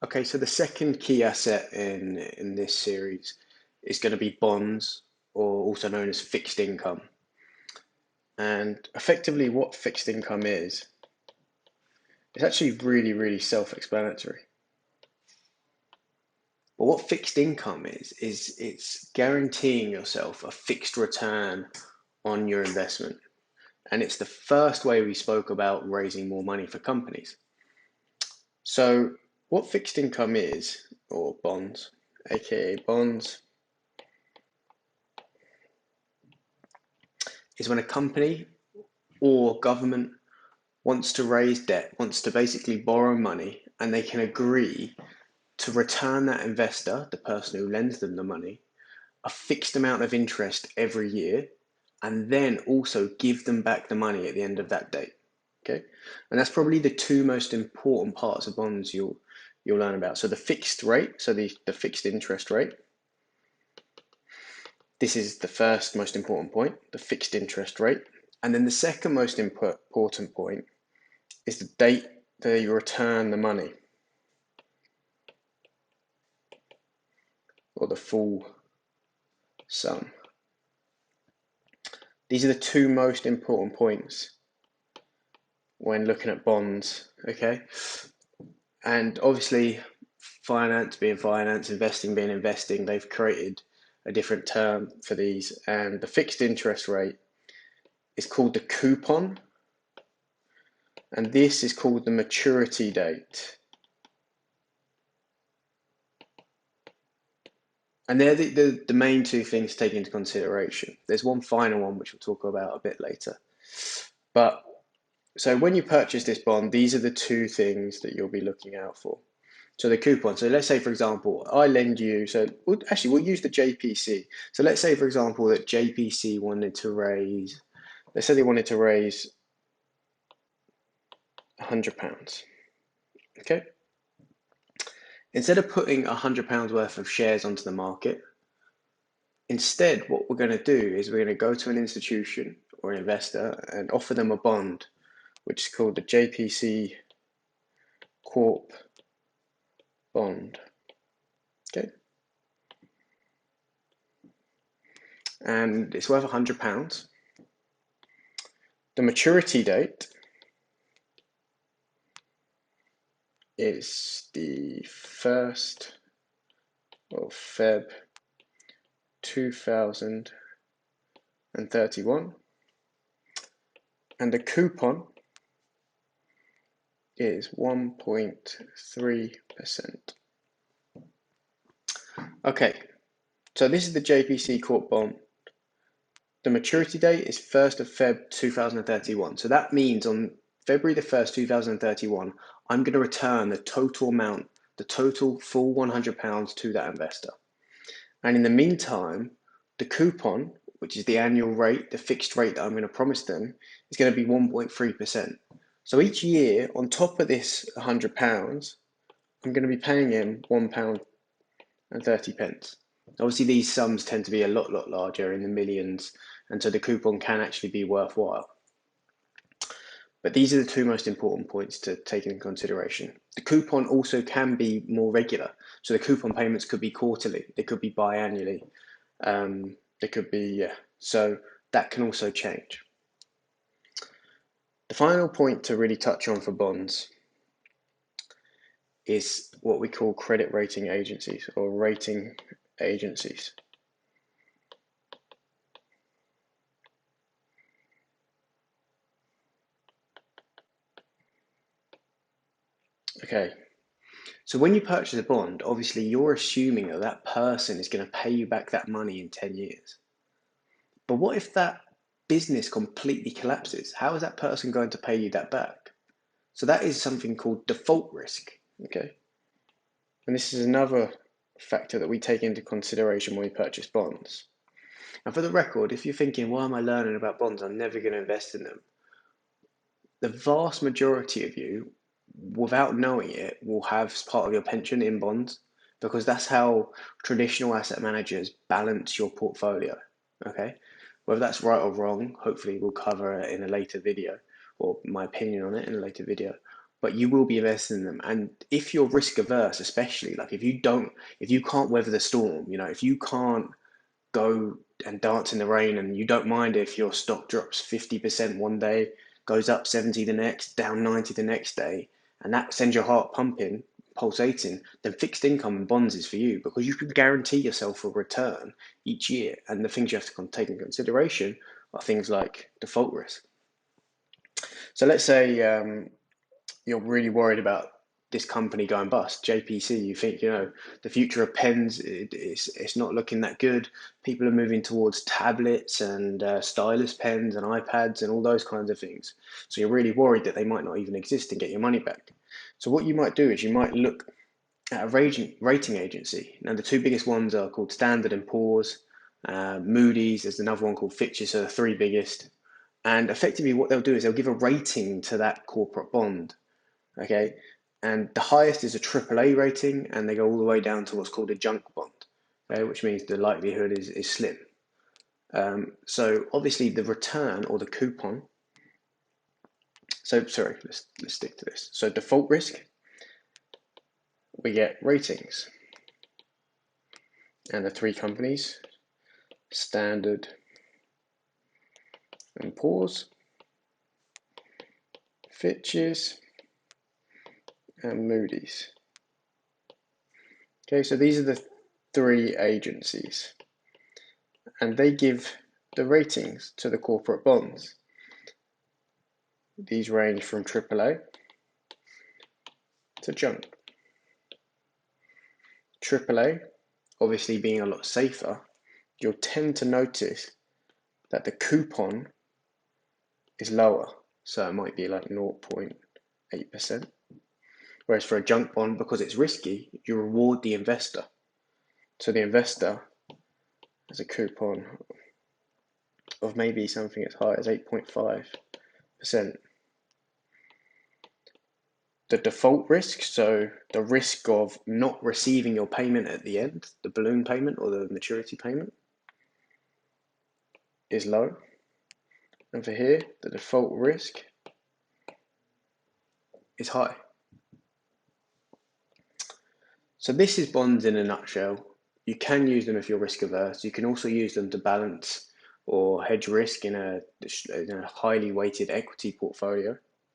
Okay, so the second key asset in this series is going to be bonds, or also known as fixed income. And effectively, what fixed income is, it's actually really, really self-explanatory. But what fixed income is it's guaranteeing yourself a fixed return on your investment. And it's the first way we spoke about raising more money for companies. So, what fixed income is, or bonds, aka bonds, is when a company or government wants to raise debt, wants to basically borrow money, and they can agree to return that investor, the person who lends them the money, a fixed amount of interest every year, and then also give them back the money at the end of that date. Okay, and that's probably the two most important parts of bonds you'll learn about. So the fixed rate, so the fixed interest rate. This is the first most important point, the fixed interest rate. And then the second most important point is the date that you return the money, or the full sum. These are the two most important points when looking at bonds, okay? And obviously, finance being finance, investing being investing, they've created a different term for these. And the fixed interest rate is called the coupon, and this is called the maturity date. And they're the main two things to take into consideration. There's one final one which we'll talk about a bit later. But so when you purchase this bond, these are the two things that you'll be looking out for. So the coupon. So let's say, for example, I lend you. So we'll use the JPC. So let's say, for example, that JPC wanted to raise. Let's say they wanted to raise £100. Okay. Instead of putting £100 worth of shares onto the market, instead, what we're going to do is we're going to go to an institution or an investor and offer them a bond, which is called the JPC Corp bond. Okay. And it's worth £100. The maturity date is the 1st of Feb 2031, and the coupon is 1.3%. Okay, so this is the JPC Corp bond. The maturity date is 1st of Feb 2031. So that means on February the 1st, 2031, I'm going to return the total amount, the total full £100 to that investor. And in the meantime, the coupon, which is the annual rate, the fixed rate that I'm going to promise them, is going to be 1.3%. So each year, on top of this £100, I'm going to be paying him £1.30. Obviously, these sums tend to be a lot larger, in the millions, and so the coupon can actually be worthwhile. But these are the two most important points to take into consideration. The coupon also can be more regular. So the coupon payments could be quarterly, they could be biannually, they could be, yeah. So that can also change. The final point to really touch on for bonds is what we call credit rating agencies, or rating agencies. Okay, so when you purchase a bond, obviously you're assuming that that person is going to pay you back that money in 10 years. But what if that business completely collapses? How is that person going to pay you that back? So that is something called default risk, okay? And this is another factor that we take into consideration when we purchase bonds. And for the record, if you're thinking, why am I learning about bonds? I'm never going to invest in them. The vast majority of you, without knowing it, will have part of your pension in bonds, because that's how traditional asset managers balance your portfolio. Okay, whether that's right or wrong, hopefully we'll cover it in a later video, or my opinion on it in a later video. but you will be investing in them. And if you're risk averse, especially like if you can't weather the storm, if you can't go and dance in the rain and you don't mind if your stock drops 50% one day, goes up 70 the next, down 90 the next day, and that sends your heart pumping, pulsating, then fixed income and bonds is for you because you can guarantee yourself a return each year. And the things you have to take into consideration are things like default risk. So let's say you're really worried about this company going bust, JPC. You think the future of pens, it's not looking that good. People are moving towards tablets and stylus pens and iPads and all those kinds of things. So you're really worried that they might not even exist and get your money back. So what you might do is you might look at a rating agency. Now the two biggest ones are called Standard and Poor's, Moody's. There's another one called Fitch. So the three biggest. And effectively, what they'll do is they'll give a rating to that corporate bond. Okay, and the highest is a AAA rating, and they go all the way down to what's called a junk bond, okay, which means the likelihood is slim. So obviously the return or the coupon. So sorry, let's stick to this. So default risk, we get ratings, and the three companies, Standard and Poor's, Fitch's, and Moody's. Okay, so these are the three agencies, and they give the ratings to the corporate bonds. These range from AAA to junk. AAA, obviously being a lot safer, you'll tend to notice that the coupon is lower. So it might be like 0.8%. Whereas for a junk bond, because it's risky, you reward the investor. So the investor has a coupon of maybe something as high as 8.5%. The default risk, so the risk of not receiving your payment at the end, the balloon payment or the maturity payment, is low. And for here, the default risk is high. So this is bonds in a nutshell. You can use them if you're risk averse. You can also use them to balance or hedge risk in a highly weighted equity portfolio.